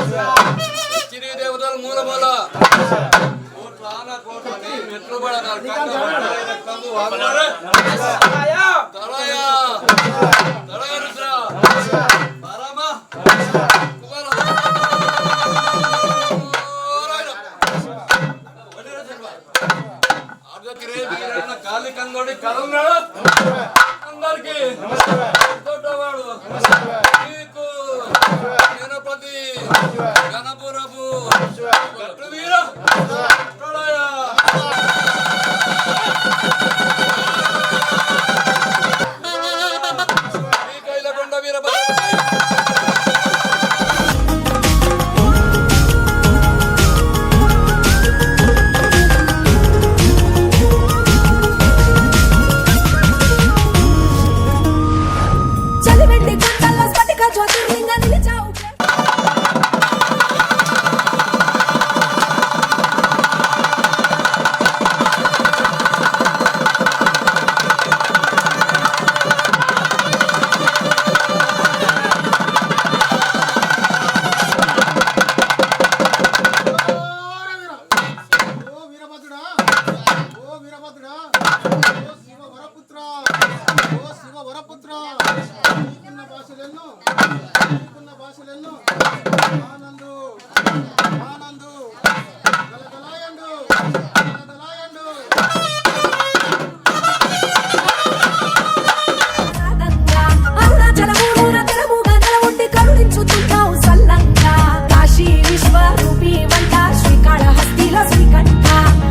చిరి దేవతల మూల మూల కోట్లాన కోట్లని మెట్లు బడగారు తలయ తలయ రుద్ర పరమ కుమార ఆర్గకిరే వీరన్న కాలి కంగోడి కలంగాడు అందరికి దొడ్డవాడు నీకు గణపతి గణపురపు గట్టు వీర ప్రళయ ఈ కైలకొండ వీర భాషలెన్నో ఆనందు ఆనందు గలగలాయండు గలగలాయండు అరుణాచలమూల తెరముగా నెలవొట్టి కరుణించుతుంటావు సల్లంగా కాశీ విశ్వరూపి వంట శ్రీకాళహస్తిల శ్రీకంఠ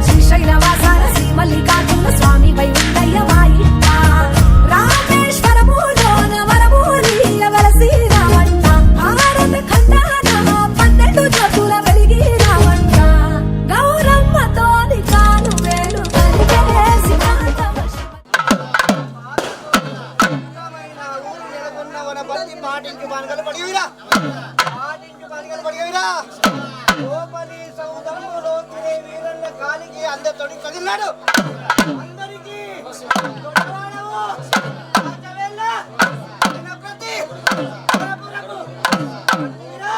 శ్రీశైలవాసాల శ్రీ మల్లికార్జున స్వామి వై ఉండయ్య వాయింట రామేశ్వరములోన వరమూలియ వలసి రావంట ఆరత ఖండాన 12 జ్యోతుల వెలిగి రావంట గౌరమ్మతోని కాను వేలు కలిగేసి పాటించు మనగలు పడివిరా పాటించు మనగలు పడివిరా ఓపలి సౌదములో తినే వీరన్న కాలికి అందరి తోడి కదిలాడు అందరికి దొడ్డవాడవు రాజవెల్ల గణపతి గణపురపు వీరా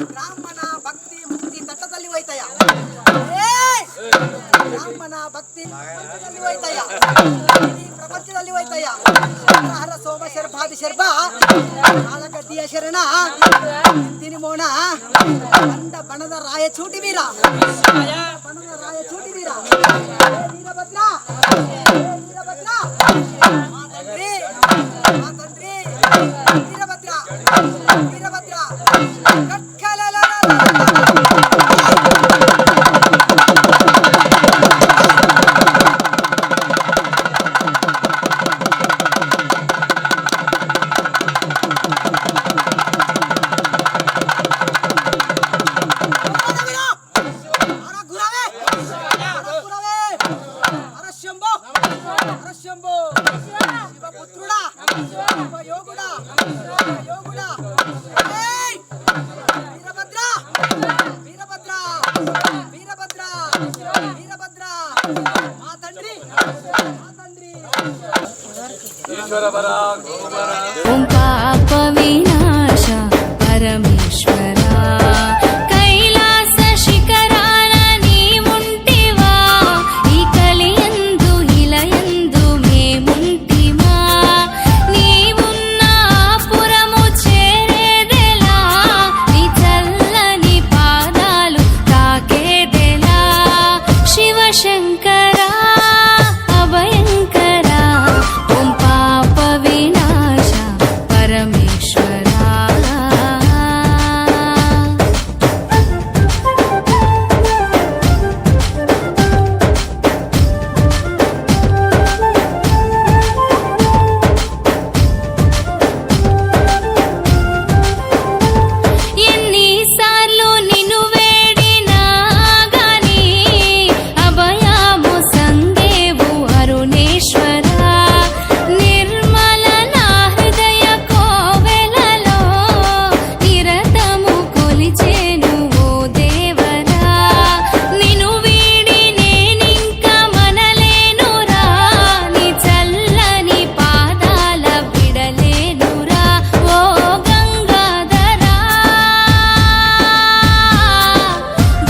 ಬ್ರಾಹ್ಮಣ ಭಕ್ತಿ ಮುಕ್ತಿ ತಟ್ಟದಲ್ಲಿ ಹೋಯ್ತಯ್ಯ ಬ್ರಾಹ್ಮಣ ಭಕ್ತಿ ಪ್ರಪಂಚದಲ್ಲಿ ಹೋಯ್ತಯ್ಯ ಪ್ರಪಂಚದಲ್ಲಿ ಹೋಯ್ತಯ್ಯ ಹರ ಸೋಮ ಶರ್ಭಾದಿ ಶರ್ಭ ಆಳಗಡ್ಡಿಯ ಶರಣ ತಿನಿ ಮೋಣ ಬಂಡ ಬಣದ ರಾಯ ಚೂಟಿ ವೀರ ಬಣದ ರಾಯ ಚೂಟಿ ವೀರ ವೀರಭದ್ರ ವೀರಭದ್ರ ಮಾತಂಡ್ರಿ ಮಾತಂಡ್ರಿ ವೀರಭದ್ರ ವೀರಭದ್ರ ಕಟ್ಕಲಲ ఓం పాప వినాశ పరమేశ్వరా కైలాస శిఖరాన నీవుంటివా ఈ కలియందు ఇలయందు మేముంటిమా నీవున్న పురము చేరేదెలా నీ చల్లని పాదాలు తాకేదెలా శివశంకరా అభయంకరా ఓం పాప వినాశ పరమేశ్వరా ఎన్నిసార్లు నిన్ను వేడినా గాని అభయము సంగేవు అరుణేశ్వరా నిర్మల నా హృదయ కోవెలలో నిరతము కొలిచేను ఓ దేవరా నిన్ను వీడి నేనింక మనలేనురా నీ చల్లని పాదాల విడలేనురా ఓ గంగాధరా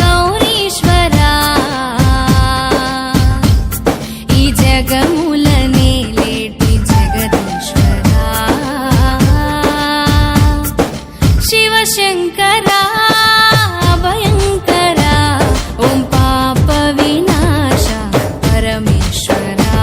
గౌరీశ్వరా ఈ జగములనే లేటి జగదీశ్వరా శివశంకరా అభయంకరా ఓం పాప వినాశ పరమేశ్వరా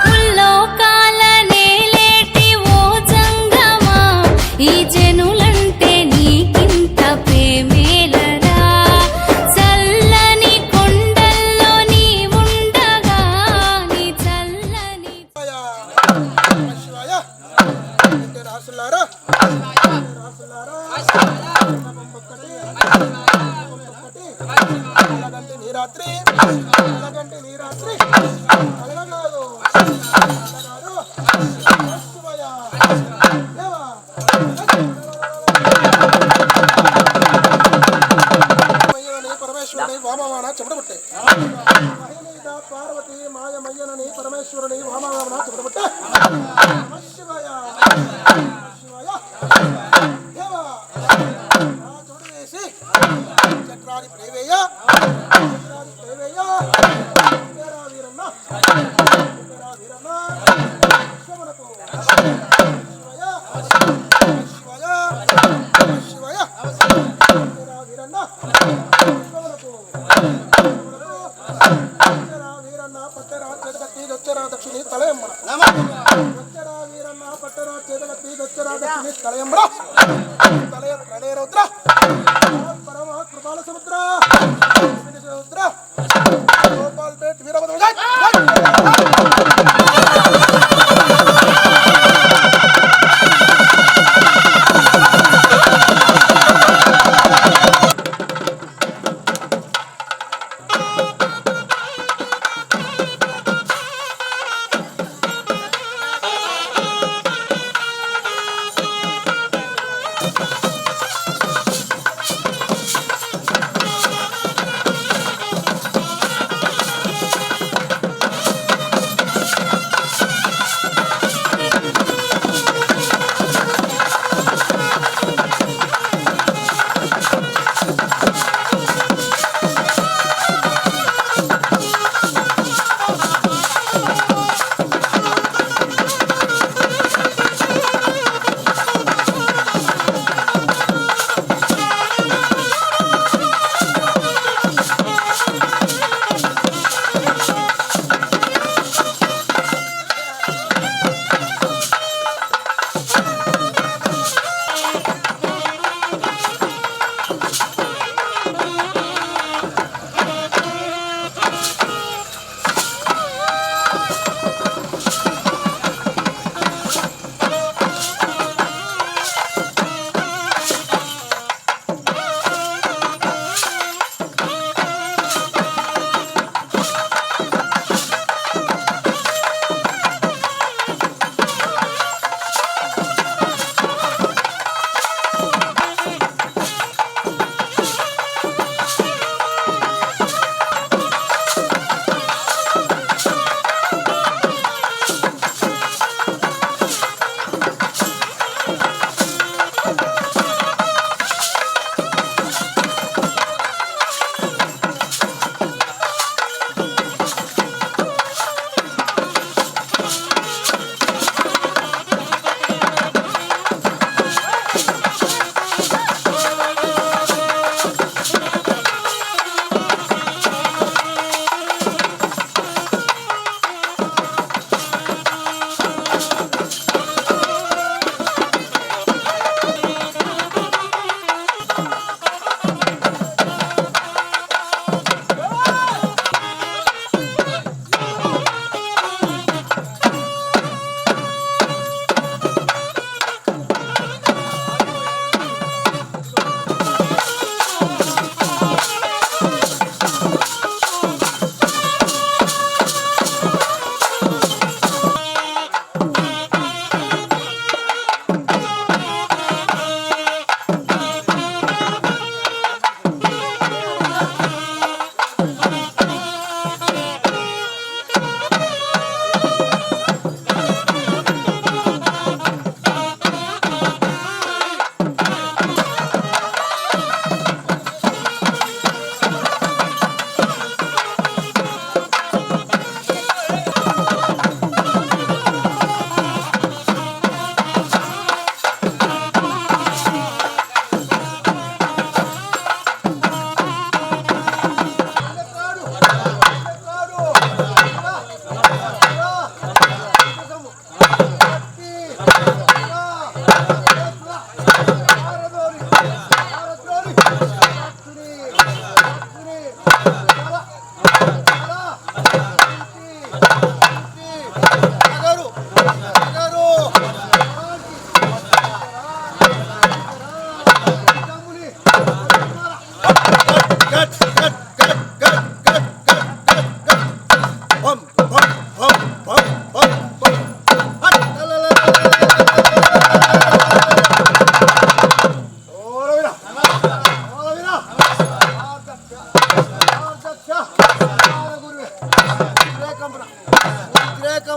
ముల్లోకాల నేలేటి ఓ జంగమా ఈ జనులంటే నీకింత ప్రేమేలరా చల్లని కొండల్లో నీవుండగా నీ చల్లని శివాయ అంటే రాసులారా అలాగంటే నీ రాత్రి అలాగంటే నీ రాత్రి అలగాదు శివాయ దేవా పరమేశ్వరుని వామవాన చెమటబుట్టే మహిళ పార్వతి మాయమయ్యనని పరమేశ్వరుని వామవాన చెమటబుట్టే శివాయ శివాయ దేవా ఆ చోటు వేసి చక్రాది ప్రేవేయ వీరన్న వీరన్న శివనకు శివాయ శివాయ శివాయ వీరన్న వీరన్న పట్టరా చేతగత్తి దొచ్చరా దక్షిణి తలయమ్మడ వచ్చరా వీరన్న పట్టరా చేతగత్తి దొచ్చరా దక్షిణి తలయమ్మడ తలయ ప్రణయ రౌద్ర పరమ కృపాల సముద్ర సముద్ర గోపాల్ పేట్ వీరభద్ర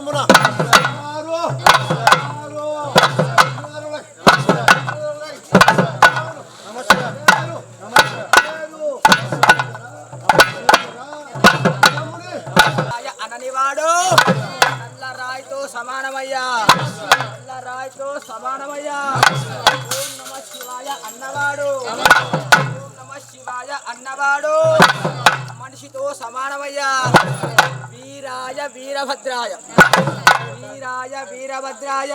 నామమున అననివాడు నల్ల రాయితో సమానమయ్యా, నల్ల రాయితో సమానమయ్యా. ఓం నమ శివాయ అన్నవాడు, ఓం నమ శివాయ అన్నవాడు మనిషితో సమానమయ్యా. వీరాయ వీరభద్రాయ, వీరాయ వీరభద్రాయ,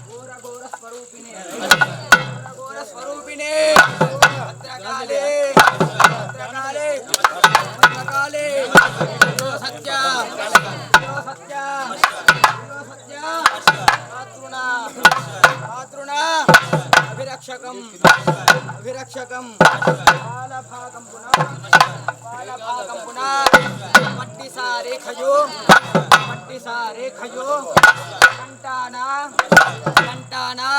ఘోర ఘోర స్వరూపిణే, ఘోర ఘోర స్వరూపిణే, భద్రకాళే భద్రకాళే భద్రకాళే, సత్య సత్య సత్య, మాతృణ మాతృణ, అభిరక్షకం అభిరక్షకం, బాలభాగం పునః బాలభాగం పునః, మట్టి సారే ఖయో మట్టి సారే ఖయో, కంటానా కంటానా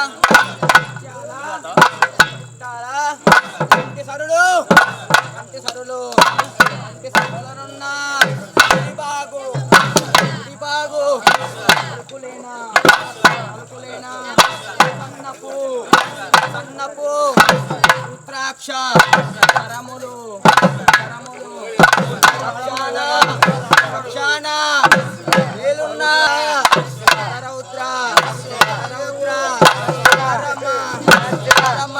కంటి సరులు కంటి సరులు కంటి సరులనున్నా బాగు బాగు, అలుకులేనా అలుకులేనా, సన్నపు సన్నపు, రుద్రాక్ష కరములు కరములు, రక్షాన రక్షాన వేలున్నా, రౌద్ర రౌద్ర రమ రమ.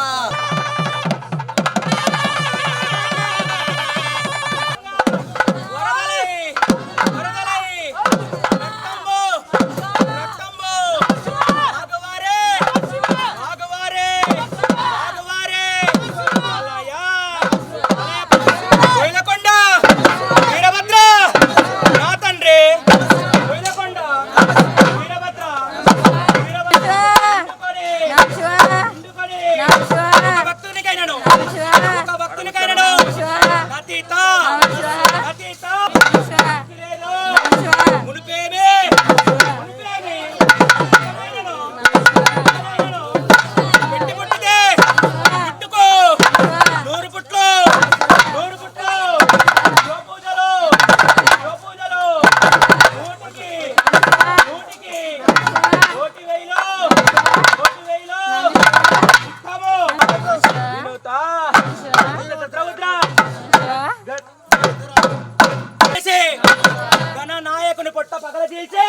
గణనాయకుని పొట్ట పగల తీల్చే,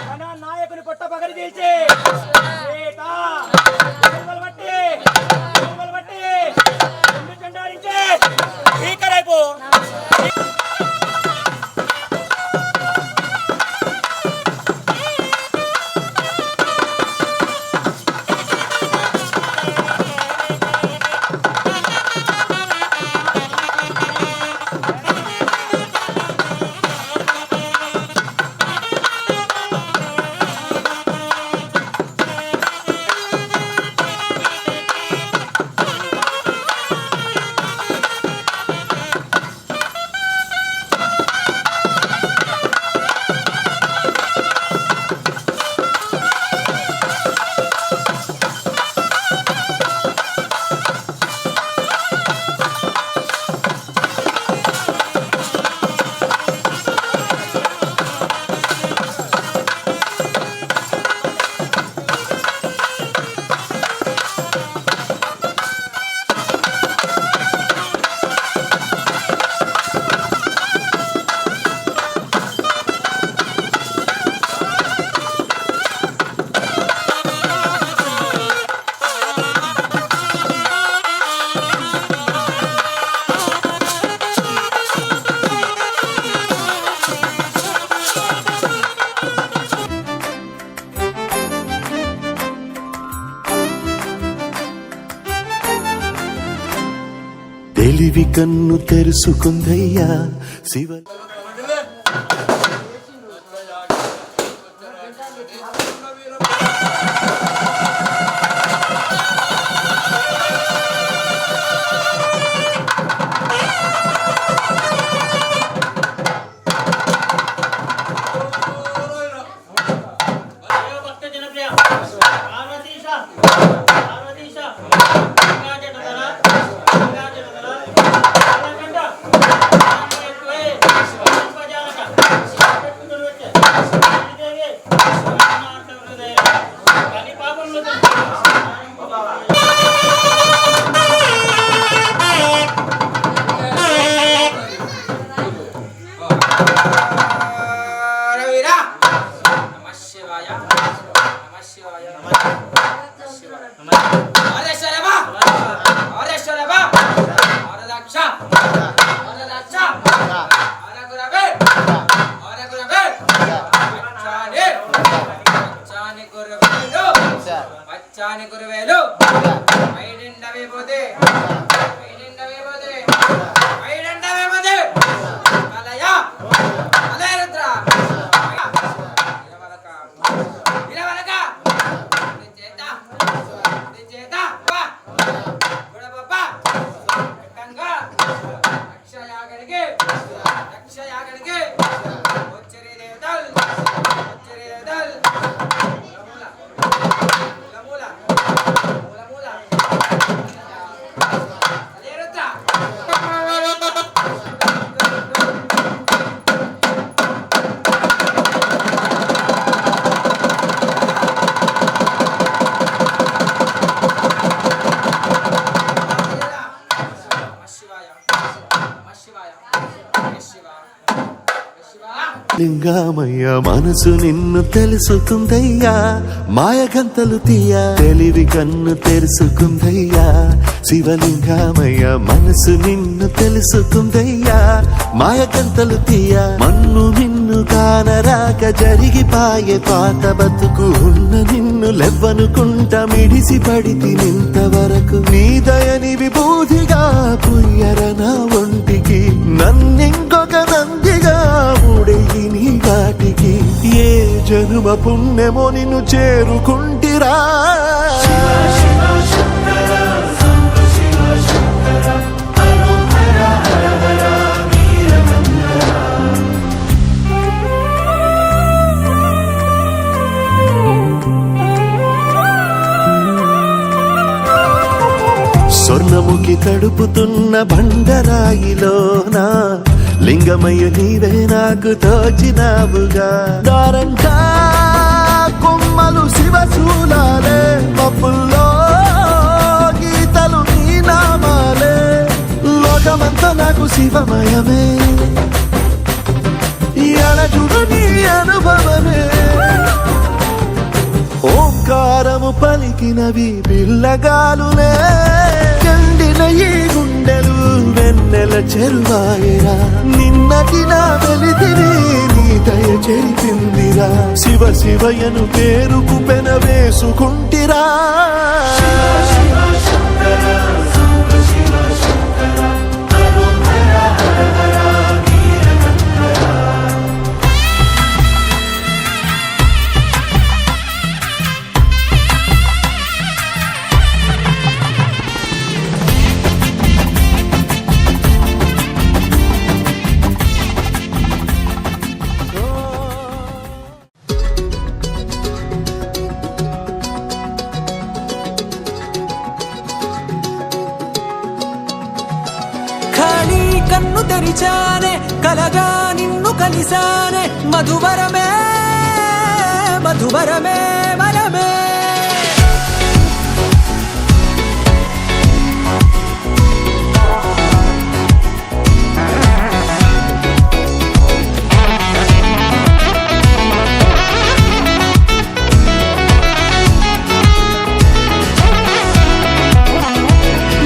గణనాయకుని పొట్ట పగల తీల్చే, బట్టి చండాలించే భీకరైపు. తెలివి కన్ను తెరుసుకుందయ్యా శివ. అచ్చాని గురువేలు ఐడిండవే పోతే ఐడిండవే పోతే ఐడిండవే పోతే కలయ కలయ రుద్ర విరవలక విరవలక నిజేత వా గుడబబ్బ కంగా రక్షయాగడికి వచ్చరి దేవతల్ లింగామయ్య మనసు నిన్ను తెలుసుకుందయ్యా, మాయగంతలు తీయ తెలివి కన్ను తెరుసుకుందయ్యా. శివలింగామయ్య మనసు నిన్ను తెలుసుకుందయ్యా, మాయగంతలు తీయ మన్ను నిన్ను కానరాక జరిగిపాయే పాత బతుకు. ఉన్న నిన్ను లెవ్వనుకుంట మిడిసి పడితి నింతవరకు, నీ దయని విభూతిగా పుయ్యర నా ఒంటికి, నన్నింకొక నందిగా ఊడెయ్యి నీ గాటికి. ఏ జనుమ పుణ్యమో నిన్ను చేరుకుంటిరా. స్వర్ణముఖి తడుపుతున్న బండరాయిలోనా లింగమయ్య నీవే నాకు తోచినావుగా. దారంగా కొమ్మలు శివశూలాలే, మబ్బుల్లో గీతలు నీ నామాలే, లోకమంతా నాకు శివమయమే, ఈ అలజుడు నీ అనుభవమే. ఓంకారము పలికినవి పిల్లగాలులే, ఎండిన ఈ గుండెలు వెన్నెల చెరువాయరా. నిన్నటి నా వెలితిని నీ దయ చెరిపిందిరా. శివ శివయను పేరుకు పెన వేసుకుంటిరా. కన్ను తెరిచానే కలగా నిన్ను కలిసానే, మధువరమే మధువరమే వరమే.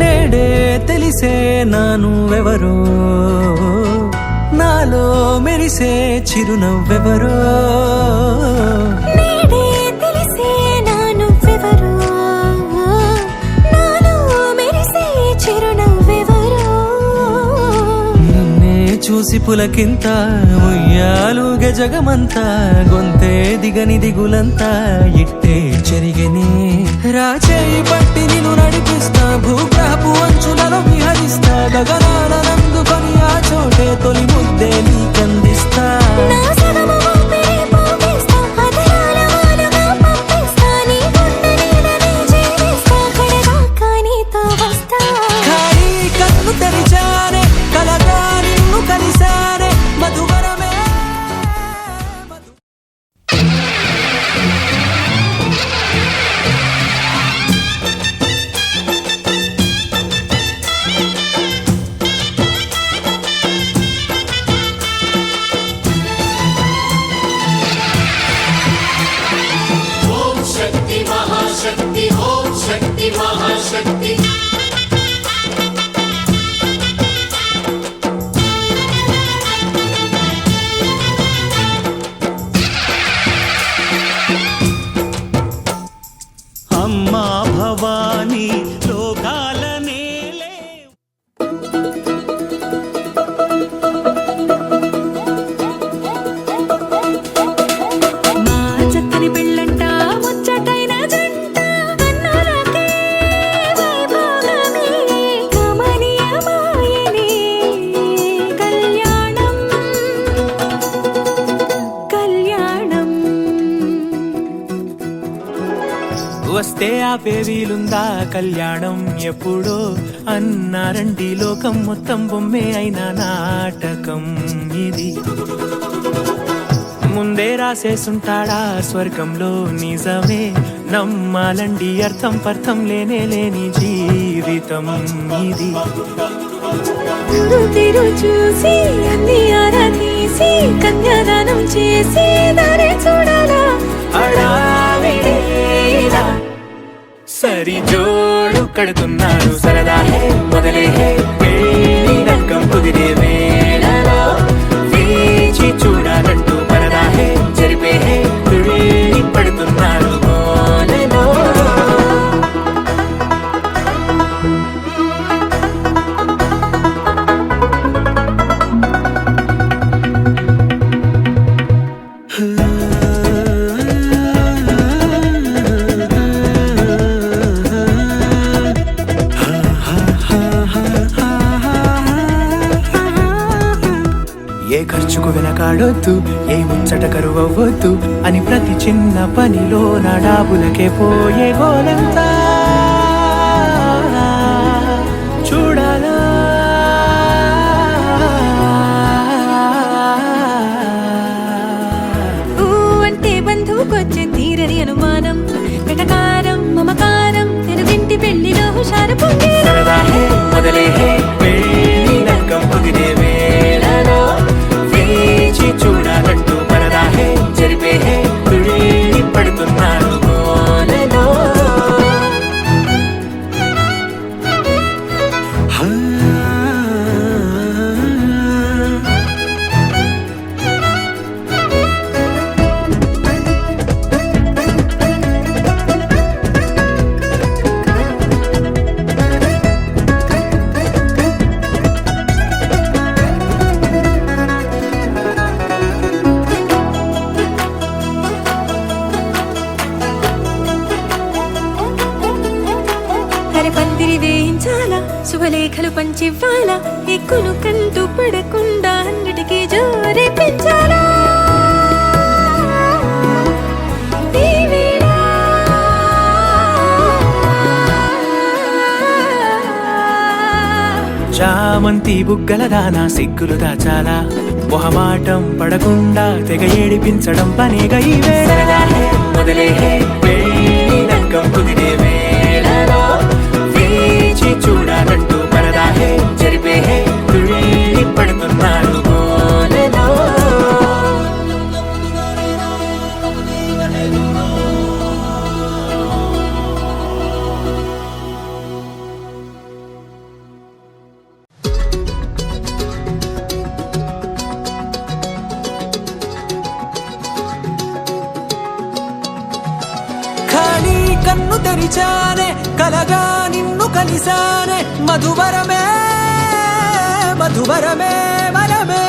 నేడే తెలిసే నానువెవరో, నాలో మెరిసే చిరునవ్వెవరో. నేడే తెలిసే నానువెవరో, నాలో మెరిసే చిరునవ్వెవరో. నిన్నే చూసి పులకింత ఉయ్యాలుగ జగమంతా, గొంతే దిగని దిగులంతా ఇట్టే చెరిగనే. రాచేయి పట్టి నిన్ను నడిపిస్తా, భూగ్రహపు అంచులలో విహరిస్తా, గగనాల నందుకొని ఆ చోటే తొలి ముద్దే నీకందిస్తా. నా సగము ఊపిరి పోగేస్తా, అధరాల వానగా పంపిస్తా, నీ గుండె నీడనే జీవిస్తా, కడదాకా నీతో వస్తా. ఖాళీ కన్ను తెరిచానే కలగా నిన్ను కలిసానే, మధువరమే అమ్మా వస్తే ఆపే వీలుందా కళ్యాణం ఎప్పుడో అన్నారండి లోకం మొత్తం బొమ్మే అయిన నాటకం ఇది ముందే రాసేసుంటాడా స్వర్గంలో నిజమే నమ్మాలండి అర్థం పర్థం లేని జీవితం ఇది తీరు చూసి అన్ని ఆరా తీసి కన్యాదానం చేసి దారి చూడాలా హడావిడిలా సరి జోడు కడుతున్నారు సరదా హే మొదలే హే పెళ్లి రకం కుదిరే వేళలో వేచి చూడాలంటూ పరదా హే జరిపే హే తుళ్ళి పడుతున్నారు గోలలో ఏ ఖర్చుకు వెనకాడొద్దు ఏ ముచ్చట కరువవ్వద్దు అని ప్రతి చిన్న పనిలో నా డాబులకే పోయే గోలంతా చూడాలా ఊ అంటే బంధువుకొచ్చే తీరని అనుమానం వెటకారం మమకారం తెలుగింటి పెళ్లిలో హుషారు పొందే సరదా హే మొదలే హే పెళ్లి రకం కుదిరే వేళలో వేచి చూడాలంటూ పరదా హే జరిపే హే తుళ్ళి పడుతున్నారు గోలలో పందిరి వేయించాలా శుభలేఖలు పంచివ్వాలా ఎక్కును కంటూ పడకుండా అన్నిటికీ జోరే పెంచాలా ఈ వేళ చామంతి బుగ్గల దానా సిగ్గులు దాచాలా మొహమాటం పడకుండా తెగ ఏడిపించడం పనిగా ఈ వేళ మొదలే హే పెళ్లి రకం కుదిరే వేళలో వేచి చూడాలంటూ పరదా హే జరిపే హే తుళ్ళి పడుతున్నారు గోలలో ఖాళీ కన్ను తెరిచానే కలగా నిన్ను కలిసానే మధువరమే మధువరమే వరమే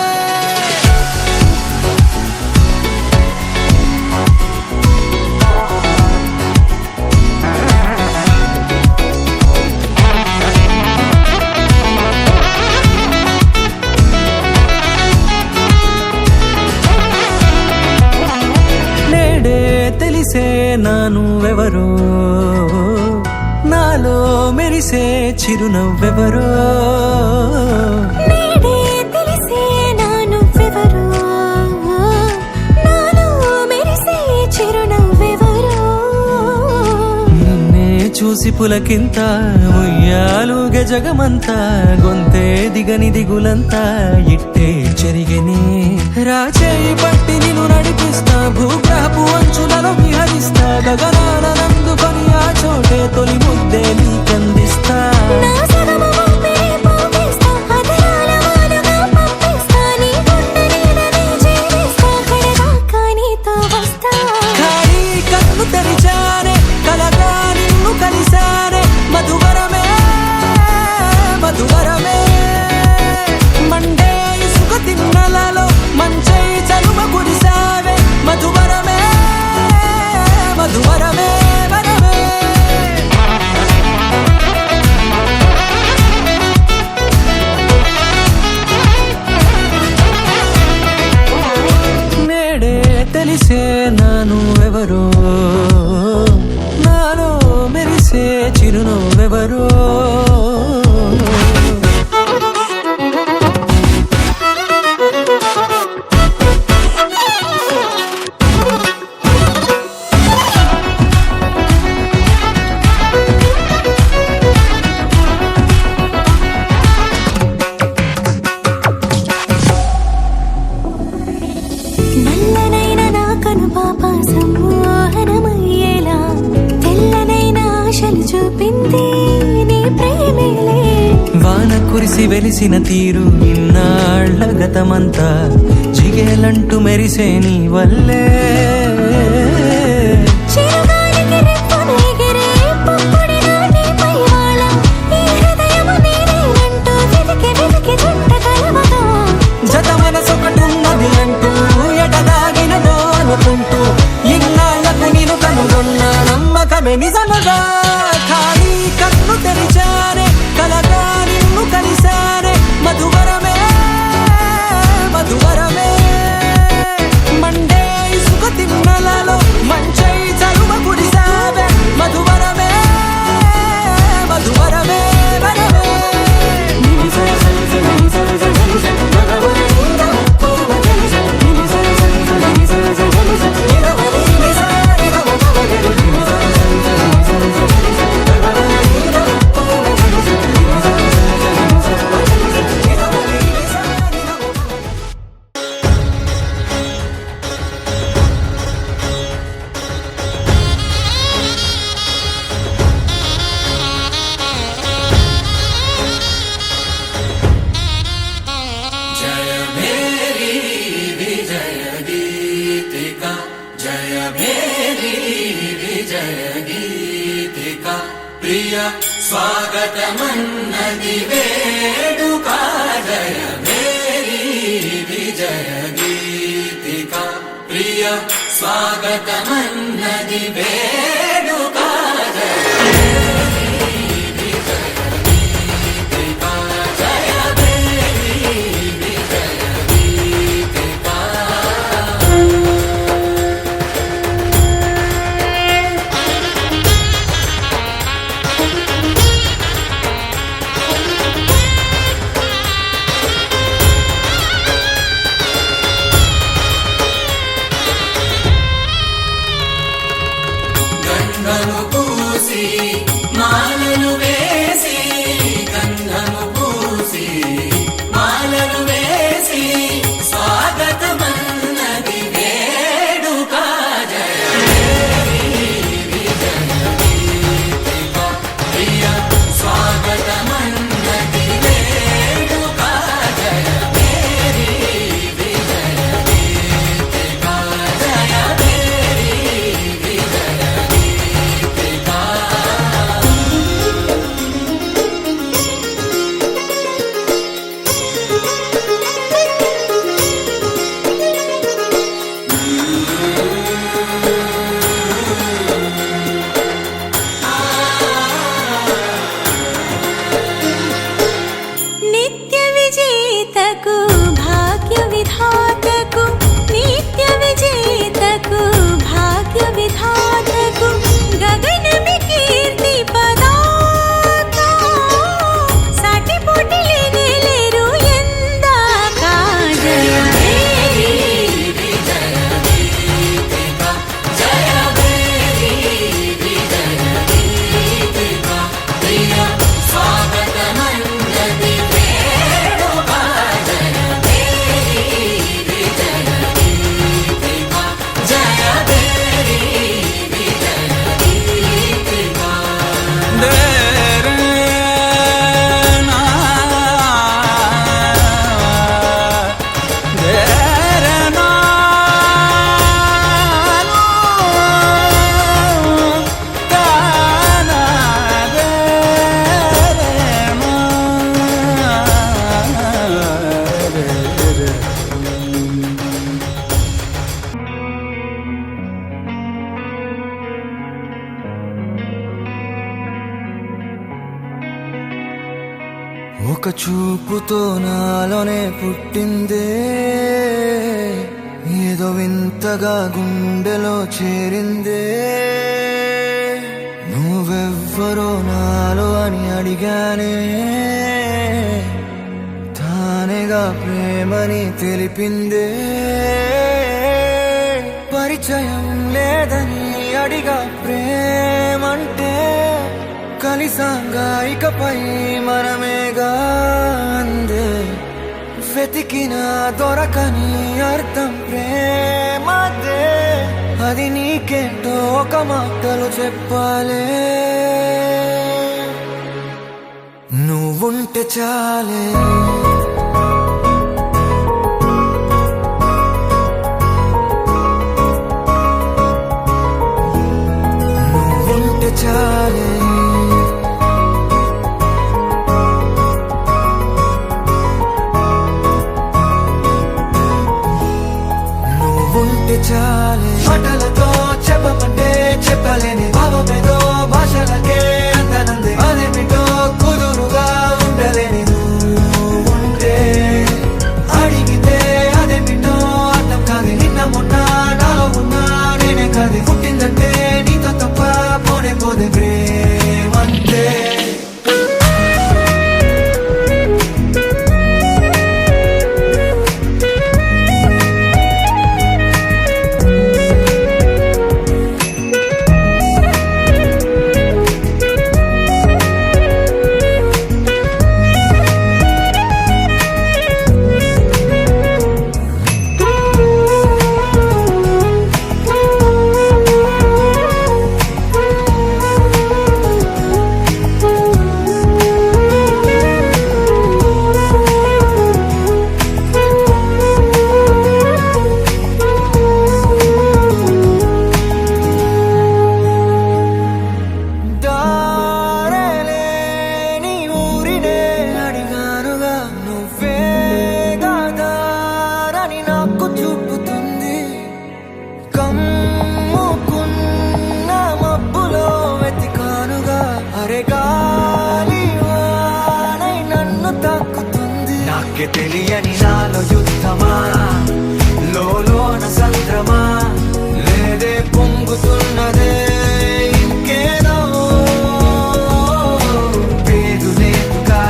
నేడే తెలిసే నానువెవరో నాలో మెరిసే చిరునవ్వెవరో నేడే తెలిసే నానువ్వెవరో నాలో మెరిసే చిరునవ్వెవరో నిన్నే చూసి పులకింత ఉయ్యాలుగే జగమంతా గొంతే దిగని దిగులంతా ఇట్టే చెరిగని రాచేయి పట్టి నిన్ను నడిపిస్తా భూగ్రహపు అంచులలో విహరిస్తా గగనాల నందుకొని ఆ చోటే తొలి ముద్దే నీకందిస్తా నా సగమ ఊపిరి పోగేస్తా అధరాల వానగా పంపిస్తా నీ గుండె నీడనే చేరేస్తా కడదాకా నీతో వస్తా ఖాళీ కన్ను తెరిచానే కలగా నిన్ను కలిసానే మధువరమే మధువరమే మండే ఇసుక తిన్నలలో మంచై చలువ కురిసావే మధువరమే మధువరమే వరమే నేడే తెలిసే నాను ఎవరో నాలో ఎవరో. నల్లనైన నా కనుపాప సమ్మోహనమయ్యేలా తెల్లనైన ఆశలు చూపింది నీ ప్రేమేలే. వాన కురిసి వెలిసిన తీరు ఇన్నాళ్ల గతమంతా జిగేలంటూ మెరిసే నీ వల్లే. చిరుగాలికి రెప్పను ఎగిరే పుప్పొడిన నీపై వాళ ఈ హృదయము నీదేనంటూ వెతికి వెతికి జంట కలవగా జత మనసొకటున్నది అంటూ ఎటదాగినదో అనుకుంటూ ఇన్నాళ్లకు నేను కనుగొన్న నమ్మకమే నిజముగా. ఖాళీ కన్ను తెరిచానే కలగా నిన్ను కలిసానే మధువరమే మధువరమే. మండే ఇసుక తిన్నలలో మంచై చలువ కురిసావే మధువరమే మధువరమే వరమే. ప్రియ స్వాగతమన్నది వేడుక జయ మేరీ విజయ గీతిక. ప్రియ స్వాగతమన్నది వేడుక జయ మేరీ విజయ గీతిక. జయ మేరీ విజయ గీతిక. గంధము పూసి మాలలు వేసి గంధము పూసి మాలలు వేసి స్వాగతమన్నది వేడుక జయ మేరీ విజయ గీతిక. ప్రియ స్వాగతమన్నది వేడుక జయ మేరీ విజయ గీతిక. జయ మేరీ విజయ గీతిక. నిత్య విజేతకు భాగ్య విధాతకు నిత్య విజేతకు భాగ్య విధాతకు గగనమి కీర్తి పదాక సాటి పోటీ లేరు ఎందాక. జయ మేరీ విజయ గీతిక. జయ మేరీ విజయ గీతిక. ప్రియ స్వాగతమన్నది వేడుక జయ మేరీ విజయ గీతిక. జయ మేరీ విజయ గీతిక. ఒక చూపుతో నాలోనే పుట్టిందే ఏదో వింతగా గుండెలో చేరిందే. నువ్వెవ్వరో నాలో అని అడిగానే, తానేగా ప్రేమని తెలిపిందే. పరిచయం లేదని అడిగా ప్రేమంటే, కలిసాంగా ఇకపై మనమేగా అందే. వెతికిన దొరకని అర్థం ప్రేమదే, అది నీకేంటో ఒక మాటలు చెప్పాలే. నువ్వుంటే చాలే, నువ్వుంటే చాలే, నువ్వుంటే చాలే. మాటలతో చెప్పమంటే చెప్పలేని భావమేదో భాషలకే అందనంది. అదేమిటో కుదురుగా ఉండలేని నువ్వుంటే, అడిగితే అదేమిటో అర్థం కాదు. నిన్న మొన్న నాలో ఉన్నా నేనే కాదు. పుట్టిందంటే నీతో తప్ప పోనే పోదే ప్రేమంతే. తెలియని నాలో యుద్ధమా, లోన సంద్రమా, లేదే పొంగుతున్నదే ఇంకేదో. పేరు లేదుగా,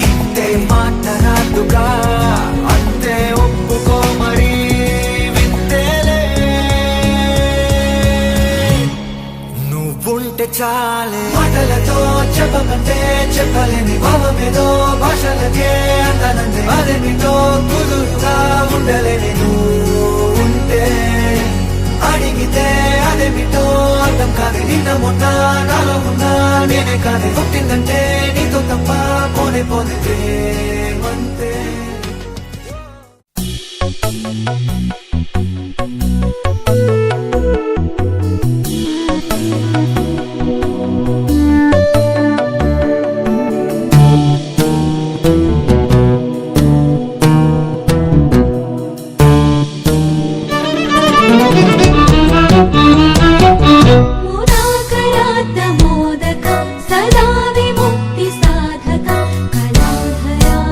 ఇంతే మాట్లాడుగా, అంతే ఒప్పుకో మరి వింతేలే. నువ్వుంటే చాలే, మాటలతో చెప్పమంటే చెప్పలేని భావమేదో భాషలకే అందనంది. అదేమిటో కుదురుగా ఉండలేని నువ్వుంటే, అడిగితే అదేమిటో అర్థం కాదు. నిన్న మొన్న నాలో ఉన్నా నేనే కాదు. పుట్టిందంటే నీతో తప్ప పోనే పోనే ప్రేమంతే. सदा विमुक्ति साधक कलाधरावतंसक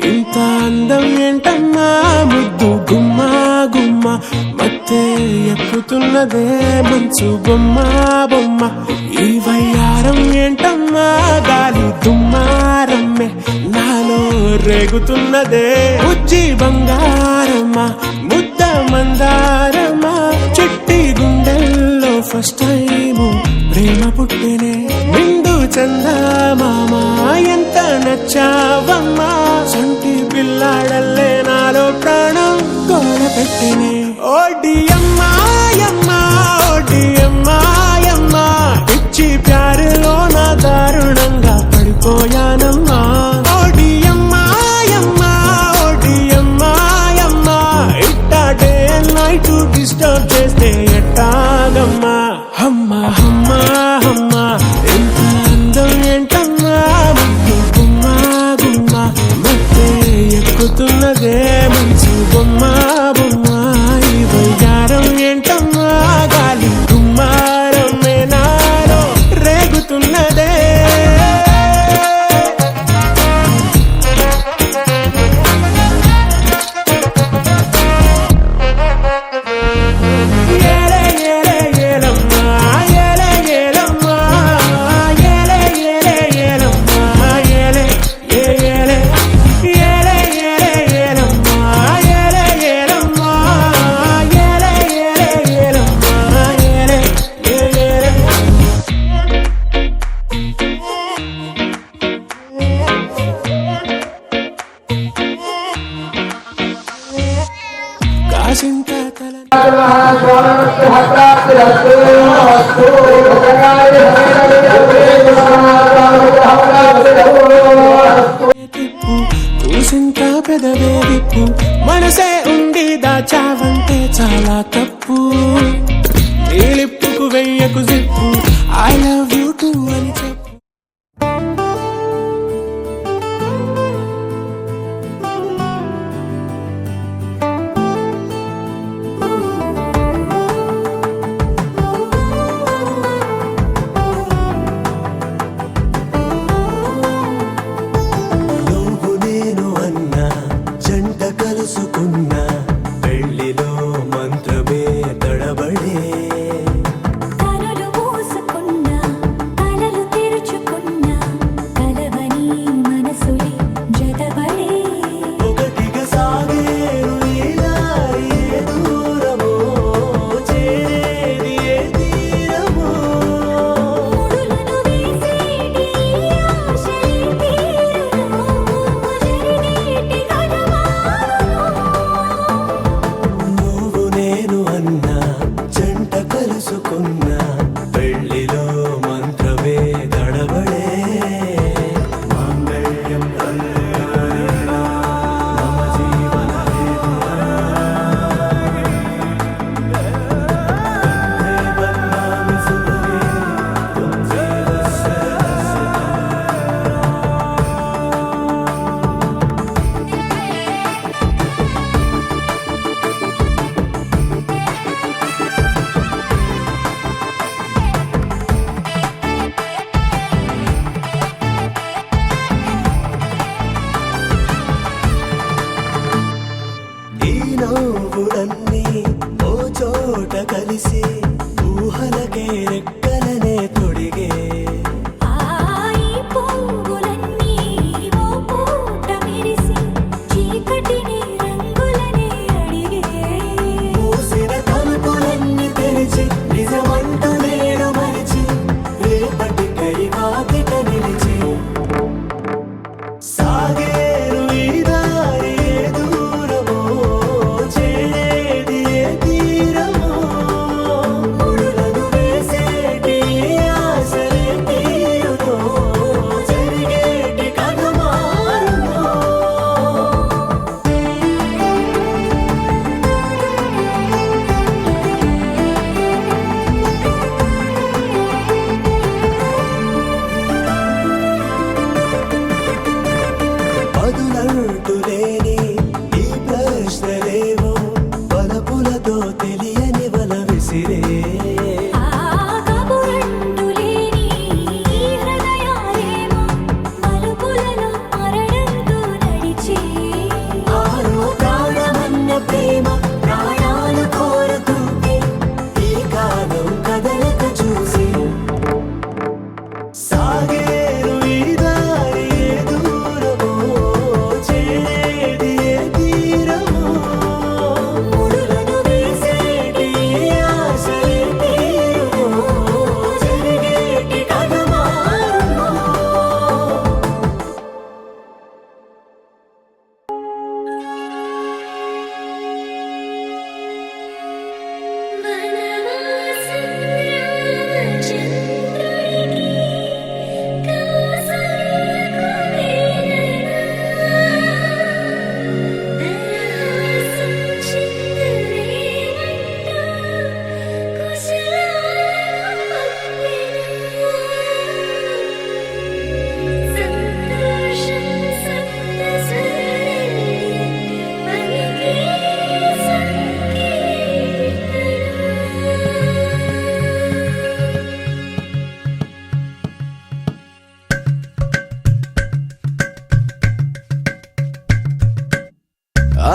ఇంత అందం ఏంటమ్మా ముద్దు గుమ్మ గుమ్మ మత్తే ఎక్కుతున్నదే మంచు బొమ్మ బొమ్మ ఈ వయ్యారం ఏంటమ్మా గాలి దుమ్మారమ్మే నాలో రేగుతున్నదే ఉజ్జి బంగారమ్మా ముద్ద మందారమ్మా చిట్టి గుండెల్లో ఫస్ట్ టైము ప్రేమ పుట్టినే నిండు చందమామ ఎంత నచ్చావమ్మా సంటి పిల్లాడల్లే నాలో ప్రాణం కోల పెట్టినే ఓడి అమ్మాయమ్మా ఓడి అమ్మాయమ్మా పిచ్చి ప్యారులో నా దారుణంగా పడిపోయానమ్మా ఓడి అమ్మాయమ్మా ఓడి అమ్మాయమ్మా ఇట్టా డే అండ్ నైట్ డిస్టర్బ్ చేస్తే ఎట్టాగమ్మా అమ్మా అమ్మా అమ్మా ఎంత అందం ఏంటమ్మా ముద్దు గుమ్మ గుమ్మ మత్తే ఎక్కుతున్నదే మంచు బొమ్మ బొమ్మ ఈ వయ్యారం ఏంటమ్మా గాలి దుమ్మారమ్మే నాలో రేగుతున్నదే కాసింత తల తిప్పు కూసింత పెదవే దిప్పు మనసే ఉండి దాచావంటే చాలా తప్పు నీలిప్పుకు వెయ్యకు zip I love you too అని చెప్పు నువ్వు నేను అన్నా జంట కలుసుకున్నా పెళ్లిలో మంత్రమే తడబడే కనులు మూసుకున్నా కలలు తెరుచుకున్నా కలవని మనసులే జతబడే ఒకటిగా సాగేరు ఈ దారి ఏ దూరమో చేరేది ఏ తీరమో ముడులను వేసేటి ఆశలే తీరును జరినేటి గడమారును నువ్వు నేను అన్నా జంట కలుసుకున్నా పెళ్లిలో మంత్రమే తడబడే మాంగళ్యం మమ జీవన బన్నామి సుందరి తుమ్ జీవ ఈ నవ్వులన్నీ ఓ చోట కలిసి ఊహలకే రెక్కలనే తొడిగే ఆయి పువ్వులన్నీ ఓ పూట మెరిసి చీకటిని రంగులనే అడిగే మూసిన తలుపులన్నీ తెరిచి నిజమంటూ నేడు మరిచి రేపటికై వాకిట నిలిచి సాగేరు ఈ దారి ఏ దూరమో చేరేది ఏ తీరమో ముడులను వేసేటి ఆశలే తీరమో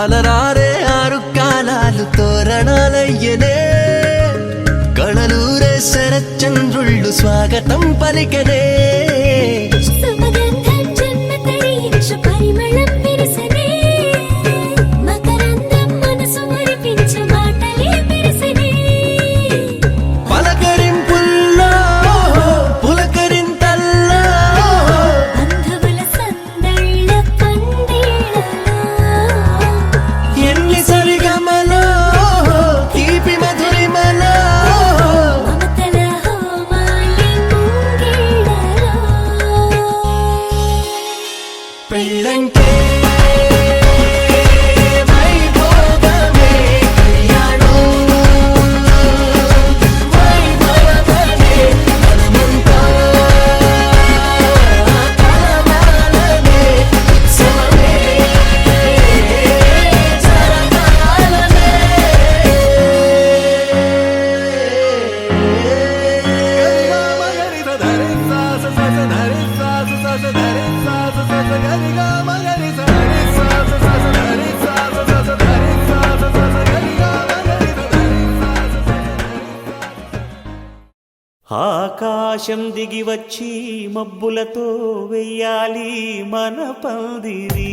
అలరారే ఆరు కాలాలు తోరణాలయ్యనే కళలూరే శరచంద్రుళ్ళు స్వాగతం పలికనే సుమగంధం జన్మ తరించు పరిమళం విరిసనే మకరందం మనసు మురిపించు మాటలే విరిసనే పలకరింపుల్లో పులకరింతల్లో బంధువుల సందళ్ళ పందిళ్ళలో ఎన్ని సరిగమలో తీపి మధురిమలో మమతల హోమాలి ముంగిళ్ళలో పెళ్ళంటే వైభోగమే కళ్యాణం వైభవమే మనమంతా కలవాలనే ఉత్సవమే జరగాలనే ఆకాశం దిగి వచ్చి మబ్బులతో వెయ్యాలి మన పందిరి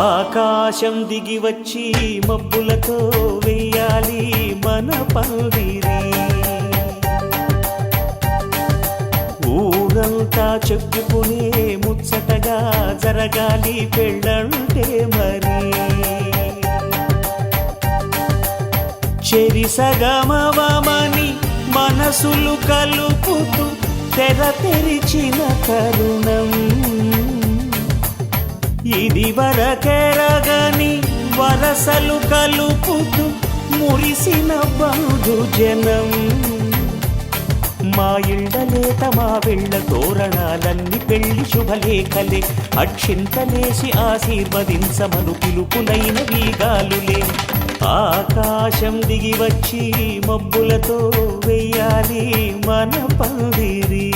ఆకాశం దిగి వచ్చి మబ్బులతో వెయ్యాలి మన పందిరి ఊరంతా చెప్పుకునే ముచ్చటగా జరగాలి పెళ్ళంటే మరి చెరిసగమవమని మనసులు కలుపుతూ తెర తెరిచిన తరుణం ఇది వరకెరగని వరసలు కలుపుతూ మురిసిన బంధుజనం మా ఇళ్ళలేత మా వెళ్ళ తోరణాలన్నీ పెళ్లి శుభలేఖలే అక్షింతలేసి ఆశీర్వదించమను పిలుపులైన వీగాలులే ఆకాశం దిగి వచ్చి మబ్బులతో వెయ్యాలి మన పందిరి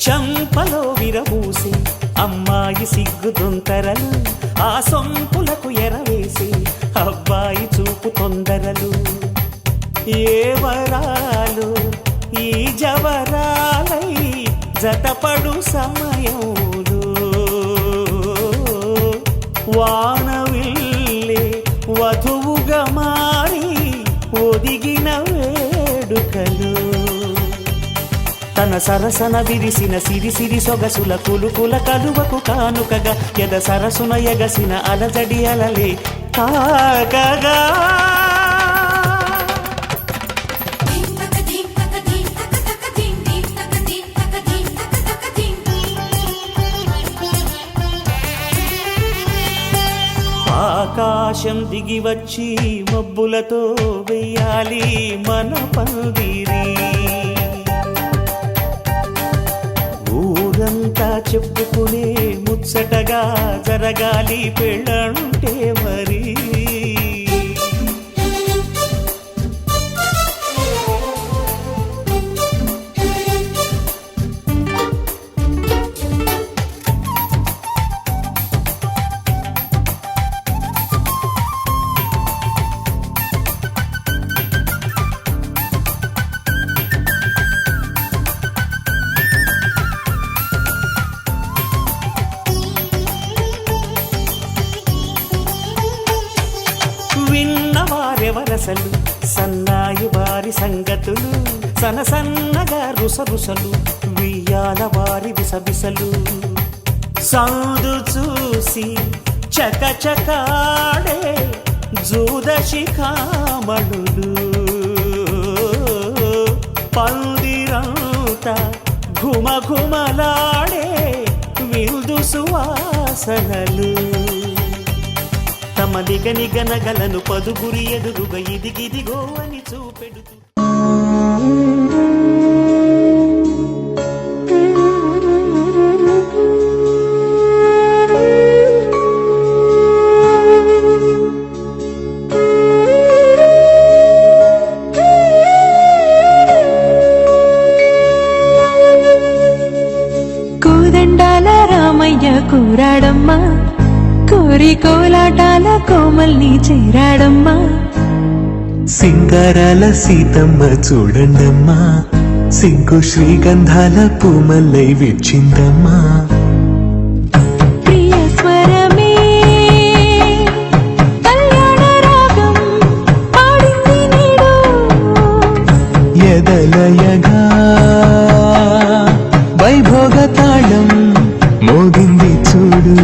చంపలో విరబూసి అమ్మాయి సిగ్గుదొంతరలు ఆ సొంపులకు ఎరవేసి అబ్బాయి చూపు తొందరలు ఏ వరాలు ఈ జవరాలై జతపడు సమయంలో వానవిల్లే వధువుగా మారి ఒదిగిన వేడుకలు తన సరసన విరిసిన సిరిసిరి సొగసుల కులుకుల కలువకు కానుకగా ఎద సరసున ఎగసిన అలజడి అలలే తాకగా ఆకాశం దిగి వచ్చి మబ్బులతో వెయ్యాలి మన పందిరి ఊరంతా చెప్పుకునే ముచ్చటగా జరగాలి పెళ్ళంటే మరి విన్నవారెవరసలు సన్నాయి వారి సంగతులు సనసన్నగా రుసరుసలు వియ్యాల వారి విసబిసలు సౌదు చూసి చకచకాడే జూదశిఖామణులు పందిరంత ఘుమఘుమలాడే విందు సువాసనలు తమ నిగనిగనగలను పదుగురి ఎదురుగా ఇదిగిదిగో అని చూపెడుతూ కోదండాల రామయ్య కూరాడమ్మా కోరి కోలాటాల కోమల్ని చేరాడమ్మా సింగారాల సీతమ్మ చూడండమ్మా సింగు శ్రీగంధాల పూమల్లై విచ్చిందమ్మా ప్రియ స్వరమే కళ్యాణ రాగం పాడింది నేడు ఎదలయగా వైభోగ తాళం మోగింది చూడు